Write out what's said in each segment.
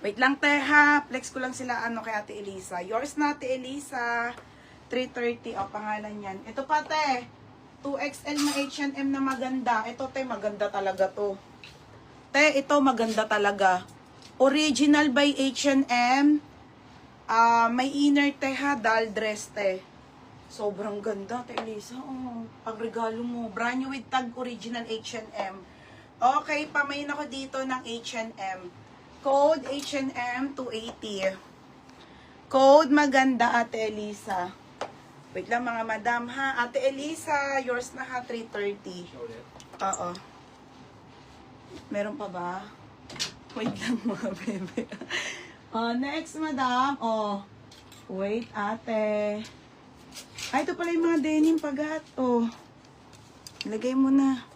Wait lang, te, ha. Flex ko lang sila, kay Ate Elisa. Yours na, Ate Elisa. 330, pangalan yan. Ito pa, te. 2XL na H&M na maganda. Ito, te, maganda talaga to. Te, ito, maganda talaga. Original by H&M. May inner, te, ha. Doll dress, te. Sobrang ganda, Ate Elisa. Pagregalo mo. Brand new with tag, original H&M. Okay, pamain ako dito ng H&M. Code H&M 280. Code maganda, Ate Elisa. Wait lang mga madam, ha. Ate Elisa, yours na, ha. 330. Oo. Meron pa ba? Wait lang mga bebe. Next madam. Wait, ate. Ay, ito pala yung mga denim pagat. Ilagay mo na.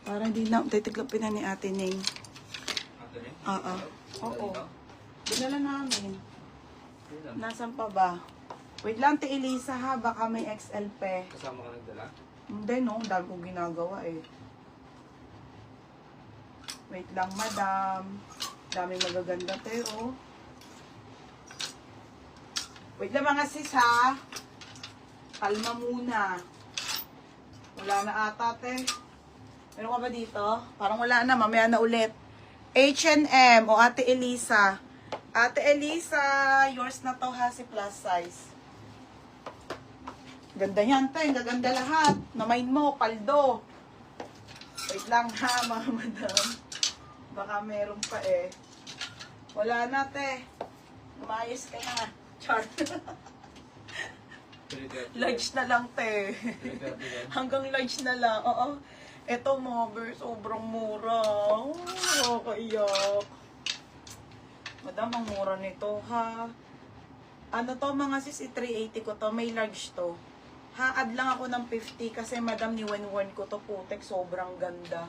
Para hindi na titiklopin na ni Ate Ning. Oo. Dinala namin. Nasaan pa ba? Wait lang, Te Elisa, ha. Baka may XL pe. Kasama ka nagdala? Hindi, no. Dami kong ginagawa, eh. Wait lang, madam. Daming magaganda, te, oh. Wait lang, mga sis, ha. Kalma muna. Wala na ata, te. Meron ka ba dito? Parang wala na. Mamaya na ulit. H&M o Ate Elisa. Ate Elisa, yours na to, ha, si plus size. Ganda yan, te. Gaganda lahat. Namain mo, paldo. Wait lang, ha, mga madam. Baka meron pa, eh. Wala na, te. Umayos ka na. Char. Large na lang, te. Hanggang large na lang. Oo. Eto, mother, sobrang mura. Kaiyak. Madam, ang mura nito, ha. Ano to, mga sis, 380 ko to. May large to. Ha-add lang ako ng 50 kasi madam, niwen-worn ko to, putek. Sobrang ganda.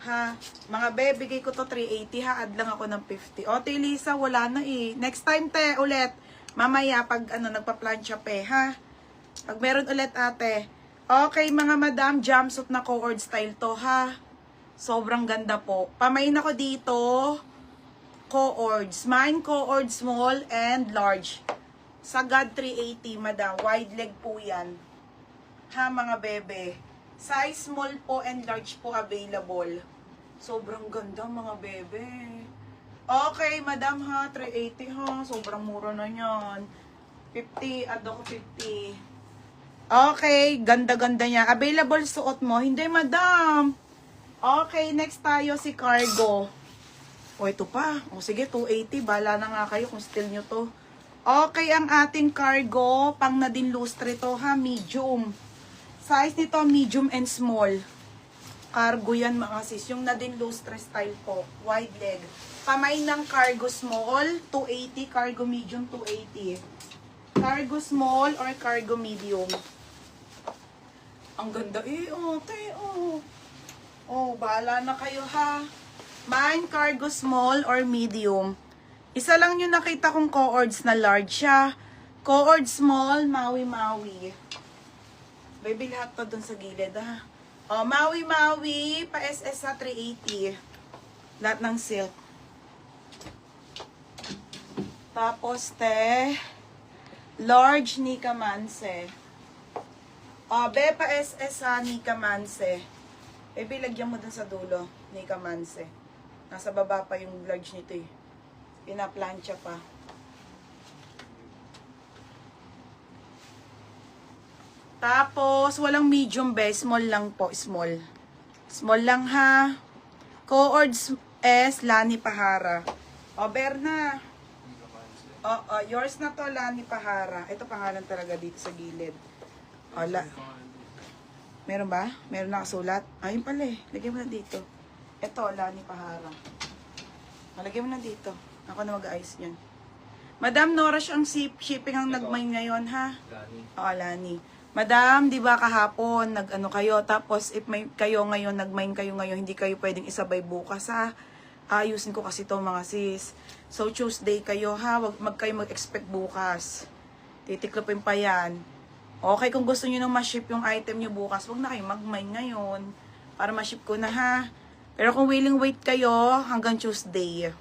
Ha. Mga be, bigay ko to 380. Ha-add lang ako ng 50. O, Te Lisa, wala na eh. Next time, te, ulit. Mamaya, pag nagpa-plancha pe, ha. Pag meron ulit, ate. Okay, mga madam, jumpsuit na co-ord style to, ha. Sobrang ganda po. Pamain ako dito. Co-ords. Mine co-ord small and large. Sagad 380, madam. Wide leg po yan. Ha, mga bebe. Size small po and large po available. Sobrang ganda, mga bebe. Okay, madam, ha. 380, ha. Sobrang mura na yan. 50. Add ako 50. Okay, ganda-ganda niya. Available suot mo? Hindi, madam. Okay, next tayo si cargo. Ito pa. Sige, 280. Bala na nga kayo kung still nyo to. Okay, ang ating cargo. Pang Nadine Lustre to, ha. Medium. Size nito, medium and small. Cargo yan, mga sis. Yung Nadine Lustre style po. Wide leg. Pamay ng cargo small, 280. Cargo medium, 280. Cargo small or cargo medium. Ang ganda eh, bahala na kayo, ha. Mine, cargo small or medium. Isa lang yung nakita kong co-ords na large siya. Co-ord small, mawi-mawi. Baby, lahat to dun sa gilid, ha. Mawi-mawi, pa-SS sa 380. Lahat ng silk. Tapos, te, large Nika Manse. Bepa SS sa Nika Manse. Baby, lagyan mo dun sa dulo. Nika Manse. Nasa baba pa yung large nito eh. Pinaplansya pa. Tapos, walang medium be. Small lang po. Small. Small lang, ha. Co-ords S, Lani Pahara. Berna. Yours na to, Lani Pahara. Ito pangalan talaga dito sa gilid. Meron ba? Meron nakasulat? Ayun pala eh. Lagyan mo na dito. Ito, Lani Pahara. Lagyan mo na dito. Ako na mag-ayos yan. Madam, Norash ang shipping ang nagmine ngayon, ha? Lani. Lani. Madam, di ba kahapon, nag-ano kayo, tapos if may kayo ngayon, nag-mine kayo ngayon, hindi kayo pwedeng isabay bukas, ha? Ayusin ko kasi to mga sis. So, Tuesday kayo, ha? Wag kayo mag-expect bukas. Titiklopin pa yan. Okay, kung gusto nyo nang ma-ship yung item nyo bukas, huwag na kayo mag-mine ngayon. Para ma-ship ko na ha. Pero kung willing wait kayo, hanggang Tuesday.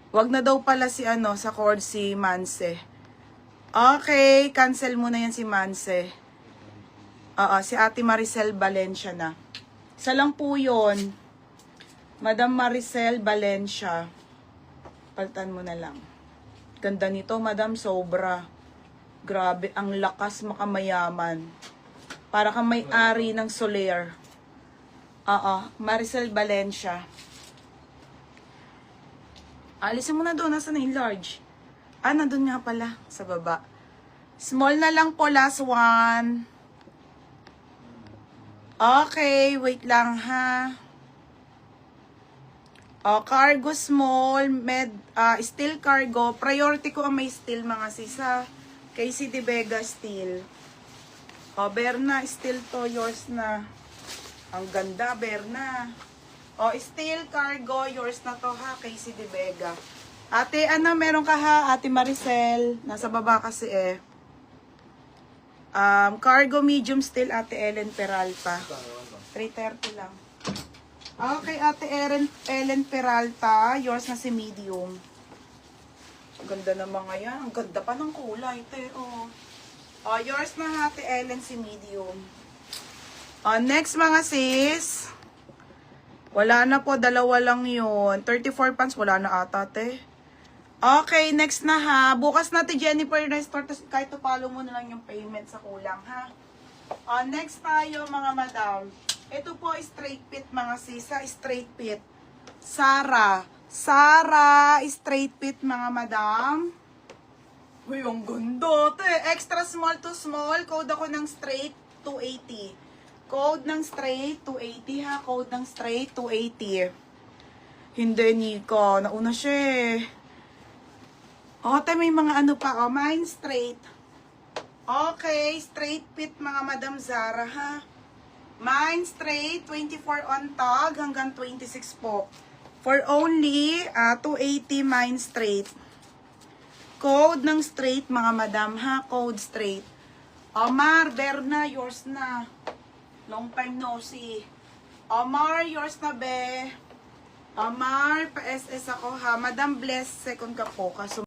Huwag na daw pala si sa cord si Manse. Okay, cancel muna yan si Manse. Si Ate Maricel Valencia na. Isa lang po yun. Madam Maricel Valencia. Palitan mo na lang. Ganda nito, madam, sobra. Grabe, ang lakas makamayaman. Para kang may-ari ng Soler. Maricel Valencia. Alisin mo na doon, nasa na yung large? Nandun nga pala, sa baba. Small na lang po, last one. Okay, wait lang ha. Cargo small, steel cargo. Priority ko ang may steel mga sisa. Casey De Vega steel. Berna, steel to, yours na. Ang ganda, Berna. Steel cargo, yours na to ha, Casey De Vega. Ate, meron ka ha, Ate Maricel. Nasa baba kasi cargo medium steel, Ate Ellen Peralta. 330 lang. Okay, Ate Ellen Peralta, yours na si medium. Ang ganda naman nga yan. Ang ganda pa ng kulay, te. Yours na, Ate Ellen, si medium. Next mga sis. Wala na po, dalawa lang yun. 34 pants, wala na ata, te. Okay, next na ha. Bukas natin Jennifer Restore. Kahit follow mo na lang yung payment sa kulang, ha. Next tayo, mga madam. Ito po, straight fit, mga sisa. Straight fit. Sara, straight fit, mga madam. Uy, ang ganda, te. Extra small to small. Code ako ng straight, 280. Code ng straight, 280 ha. Code ng straight, 280. Hindi, Nika. Nauna siya eh. Te, may mga pa. Mine straight. Okay, straight fit, mga Madam Zara ha. Mine straight, 24 on tag hanggang 26 po. For only 280 mine straight. Code ng straight, mga madam ha. Code straight. Omar, Berna, yours na. Long time no see. Omar, yours na be. Omar, pa-SS ako ha. Madam Bless, second ka po.